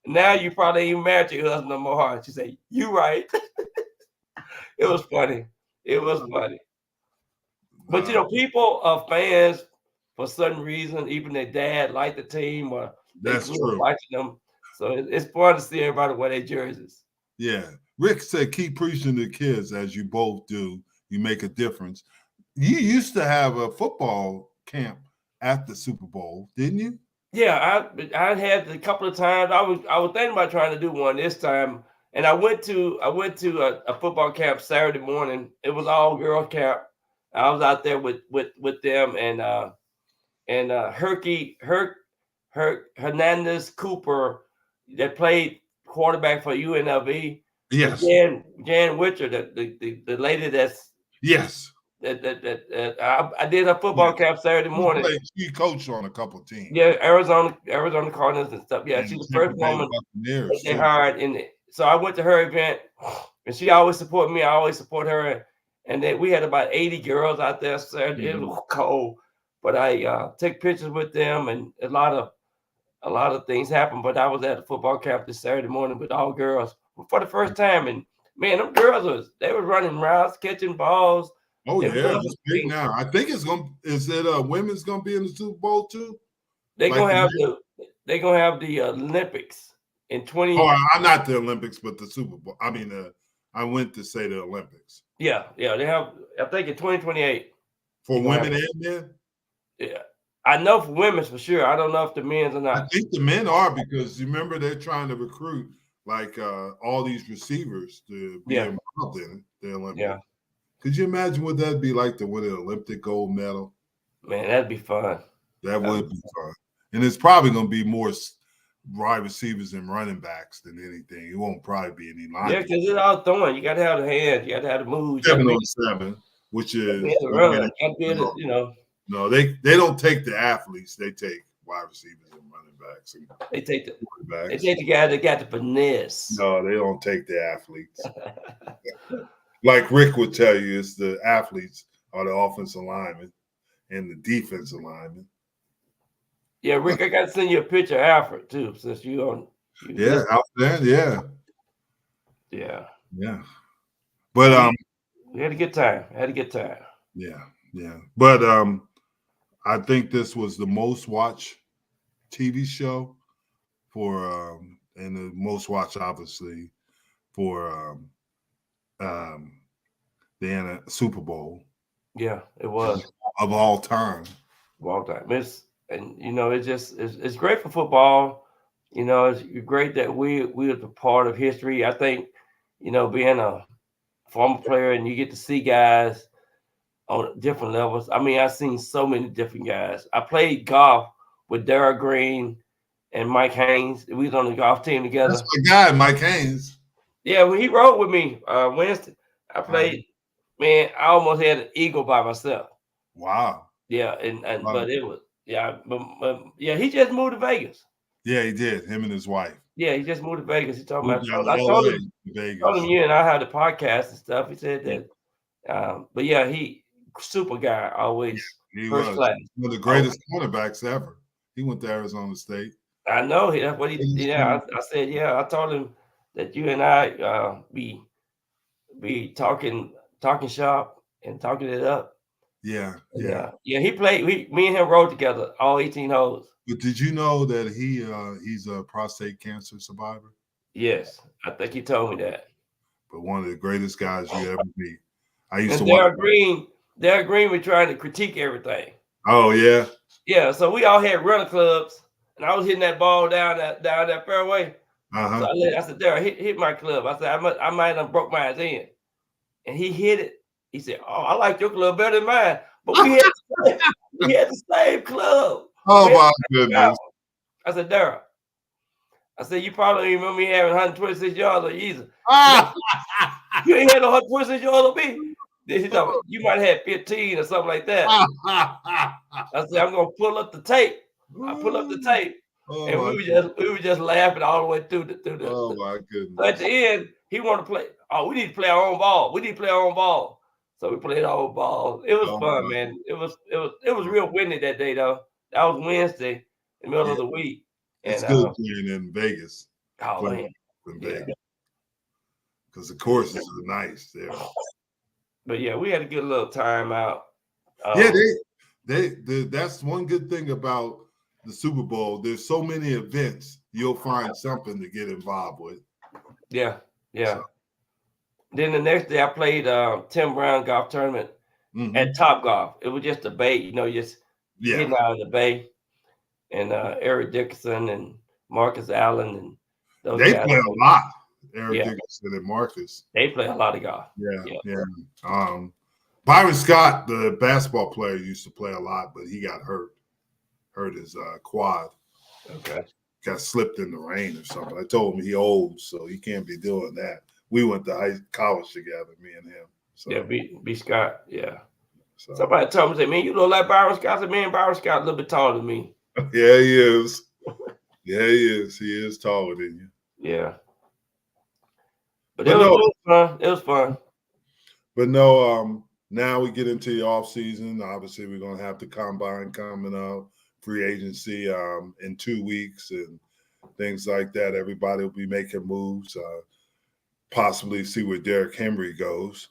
Now you probably ain't married your husband no more hard. She said, you right. It was funny. But, people are fans for certain reason. Even their dad liked the team or that's true. Watching them. So it's fun to see everybody wear their jerseys. Yeah. Rick said, keep preaching to kids as you both do. You make a difference. You used to have a football camp at the Super Bowl, didn't you? Yeah, I had a couple of times. I was thinking about trying to do one this time, and I went to a football camp Saturday morning. It was all girl camp. I was out there with them and Hernandez Cooper that played quarterback for UNLV. Yes. Jan Witcher, the lady that's yes. I did a football camp Saturday morning. She coached on a couple teams. Yeah, Arizona Cardinals and stuff. Yeah, she's the first woman they hired in it. So I went to her event, and she always supported me. I always support her. And then we had about 80 girls out there Saturday. It was cold, but I take pictures with them, and a lot of things happened. But I was at a football camp this Saturday morning with all girls for the first time, and man, them girls they were running routes, catching balls. Oh yeah, it's big now. I think it's gonna. Is it women's gonna be in the Super Bowl too? They're Like gonna have the Olympics in 20. oh, I'm not the Olympics, but the Super Bowl. I mean, I went to say the Olympics Yeah, they have. I think in 2028 for they're gonna women have. and men. Yeah, I know for women's for sure. I don't know if the men's or I not. think the men are because you remember they're trying to recruit like all these receivers to be Yeah, involved in the Olympics. yeah, Could you imagine what that'd be like to win an Olympic gold medal? man, that'd be fun. That would be fun. And it's probably going to be more wide receivers and running backs than anything. It won't probably be any Yeah, linemen. because it's all throwing. You got to have the hands. You got to have the moves. You 7-on-7, which is got to run. Got to be able to, no, they don't take the athletes. They take wide receivers and running backs. And they take the quarterbacks. they take the guy that got the finesse. No, they don't take the athletes. Like Rick would tell you, it's the athletes are the offensive linemen and the defensive linemen. Yeah, Rick, I got to send you a picture of Alfred too, since you on. Yeah, out there, yeah. But we had a good time. Yeah. But I think this was the most watched TV show for and the most watched obviously for the Super Bowl. Yeah, it was of all time. It's great for football. It's great that we are a part of history. I think, being a former player and you get to see guys on different levels. I mean, I've seen so many different guys. I played golf with Darryl Green and Mike Haynes. We was on the golf team together. That's my guy, Mike Haynes. Yeah, when he rode with me Wednesday, I played. Man, I almost had an eagle by myself. Wow. Yeah, but it was but he just moved to Vegas. Yeah, he did. Him and his wife. Yeah, he just moved to Vegas. He told me. I told him you and I had the podcast and stuff. He said that. But yeah, he super guy always. He first was class. one of the greatest quarterbacks ever. He went to Arizona State. I know that's what he. Yeah, I said I told him that you and I be talking shop and talking it up. Yeah. He played. Me and him rode together all 18 holes. But did you know that he's a prostate cancer survivor? Yes, I think he told me that. But one of the greatest guys you ever meet. I used to watch. Darryl Green was trying to critique everything. Oh yeah. Yeah, so we all had runner clubs, and I was hitting that ball down that fairway. So I said, Darryl, hit my club. I said, I might have broke mine in, and he hit it. He said, "Oh, I like your club better than mine." But we had the same club. Oh my goodness! I said, Darryl. I said, you probably remember me having 126 yards or either. You ain't had no 126 yards on me. Then he told me, you might have 15 or something like that. I said, I'm gonna pull up the tape. I pull up the tape, and we were just laughing all the way through the. Oh my goodness! So at the end, he wanted to play. Oh, we need to play our own ball. So we played our own ball. It was fun, man. It was real windy that day though. That was Wednesday, in the middle of the week. It's good playing in Vegas. Oh man, in Vegas, because the courses are nice there. But yeah, we had a good little time out. That's one good thing about the Super Bowl. There's so many events, you'll find something to get involved with. Yeah. So. Then the next day I played Tim Brown golf tournament at Top Golf. It was just a bay, just getting out of the bay. And Eric Dickerson and Marcus Allen and those they guys. Play a lot. Eric Dickerson and Marcus. They play a lot of golf. Yeah. Byron Scott, the basketball player, used to play a lot, but he got hurt. Hurt his quad. Okay. Got slipped in the rain or something. I told him he old, so he can't be doing that. We went to college together, me and him. So. Yeah, B. Scott. Yeah. So. Somebody told me, man, you look like Byron Scott. I said, man, Byron Scott a little bit taller than me. Yeah, he is. He is taller than you. Yeah. But it was fun. It was fun. But no, now we get into the off season. Obviously, we're gonna have the combine coming up, free agency in 2 weeks and things like that. Everybody will be making moves. Possibly see where Derrick Henry goes.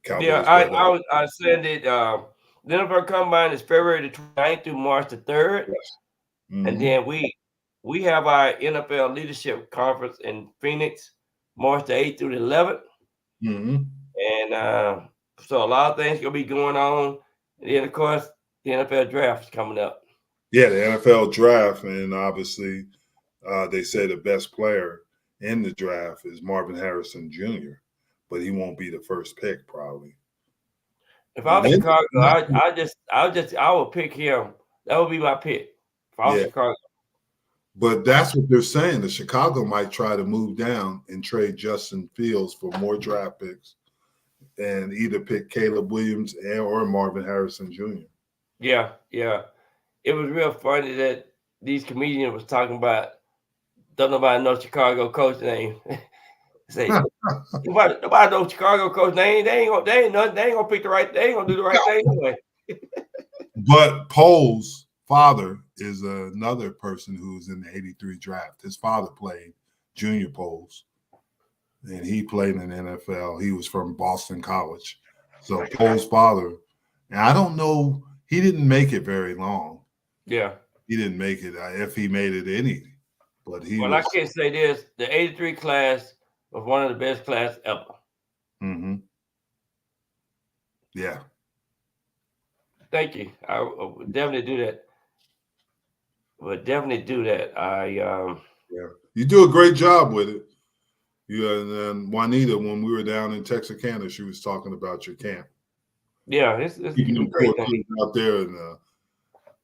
Cowboys I said that the NFL Combine is February the 29th through March the 3rd. Yes. And then we have our NFL leadership conference in Phoenix, March the 8th through the 11th. And so a lot of things gonna be going on. And then of course the NFL draft is coming up. Yeah, the NFL draft, and obviously they say the best player in the draft is Marvin Harrison Jr., but he won't be the first pick probably. If I was Chicago, I would pick him. That would be my pick. If I was Chicago. But that's what they're saying. The Chicago might try to move down and trade Justin Fields for more draft picks and either pick Caleb Williams or Marvin Harrison Jr. Yeah. It was real funny that these comedians was talking about, don't nobody know Chicago coach name. Say nobody knows Chicago coach name. They ain't gonna pick the right. They ain't gonna do the right thing anyway. But Poles' father is another person who's in the '83 draft. His father played Junior Poles, and he played in the NFL. He was from Boston College. So Poles' father, and I don't know, he didn't make it very long. Yeah, he didn't make it. If he made it any, but he. Well, I can say this: the '83 class was one of the best class ever. Yeah. Thank you. I would definitely do that. Yeah. You do a great job with it. And then Juanita, when we were down in Texarkana, she was talking about your camp. Yeah, it's a great thing. Out there in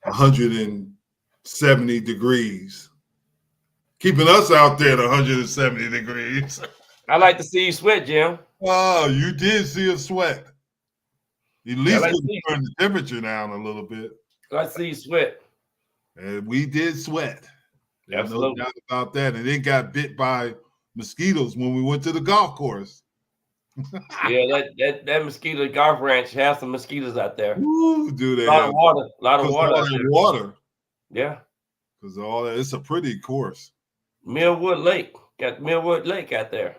170 degrees. Keeping us out there at 170 degrees. I like to see you sweat, Jim. Oh, you did see us sweat. At least we turned the temperature down a little bit. I like to see you sweat. And we did sweat. There's Absolutely. no doubt about that. And it got bit by mosquitoes when we went to the golf course. Yeah, that mosquito golf ranch has some mosquitoes out there. Ooh, do they? A lot of water. Yeah. Because all that, it's a pretty course. Millwood Lake. Got Millwood Lake out there.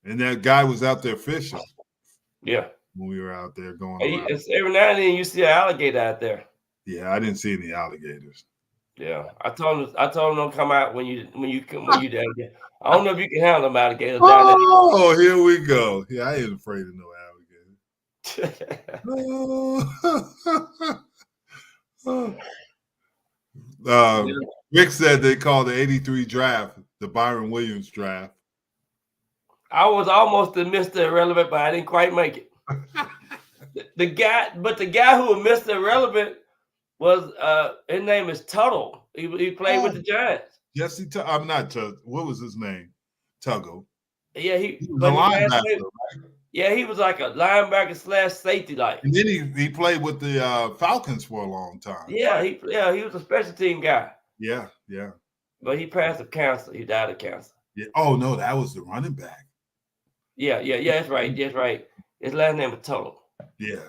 And that guy was out there fishing. Yeah. When we were out there going around. Every now and then you see an alligator out there. Yeah, I didn't see any alligators. Yeah. I told him don't come out when you down there. I don't know if you can handle them alligators down there. Oh, here we go. Yeah, I ain't afraid of no alligator. Rick said they called the '83 draft the Byron Williams draft. I was almost a Mr. Irrelevant, but I didn't quite make it. the guy who was Mr. Irrelevant was his name is Tuttle. He played with the Giants. Jesse, I'm not what was his name? Tuggle. Yeah, he was a linebacker, right? Yeah, he was like a linebacker / safety like. And then he played with the Falcons for a long time. Yeah, he was a special team guy. Yeah. But he passed of cancer. He died of cancer. Yeah. Oh no, that was the running back. Yeah. That's right. That's right. His last name was Tuttle. Yeah,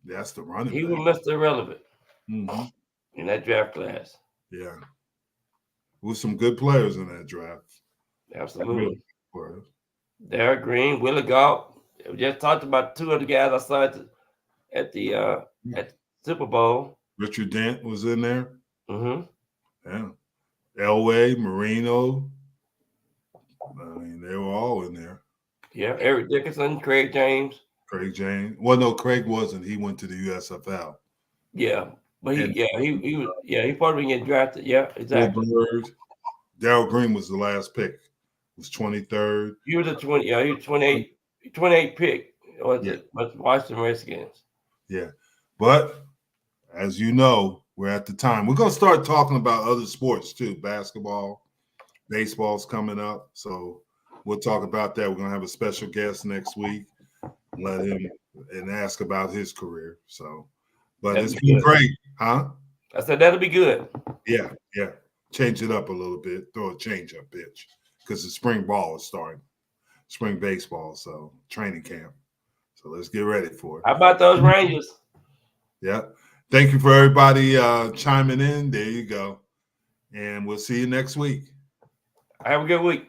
that's the running back. He was Mr. Irrelevant in that draft class. Yeah. With some good players in that draft. Absolutely. Derek Green, Willie Gault. We just talked about two of the guys I saw at the Super Bowl. Richard Dent was in there. Yeah. Elway, Marino. I mean, they were all in there. Yeah, Eric Dickerson, Craig James. Well, no, Craig wasn't. He went to the USFL. Yeah, but he probably get drafted. Yeah, exactly. Darrell Green was the last pick. It was 23rd. He was a 20. Yeah, he was 28 pick. With Washington Redskins. Yeah, but as you know, we're at the time. We're gonna start talking about other sports too. Basketball, baseball's coming up, so we'll talk about that. We're gonna have a special guest next week. Let him and ask about his career. So, but it's been great, huh? I said that'll be good. Yeah. Change it up a little bit. Throw a change up pitch because the spring ball is starting. Spring baseball, so training camp. So let's get ready for it. How about those Rangers? Yeah. Thank you for everybody chiming in. There you go. And we'll see you next week. Have a good week.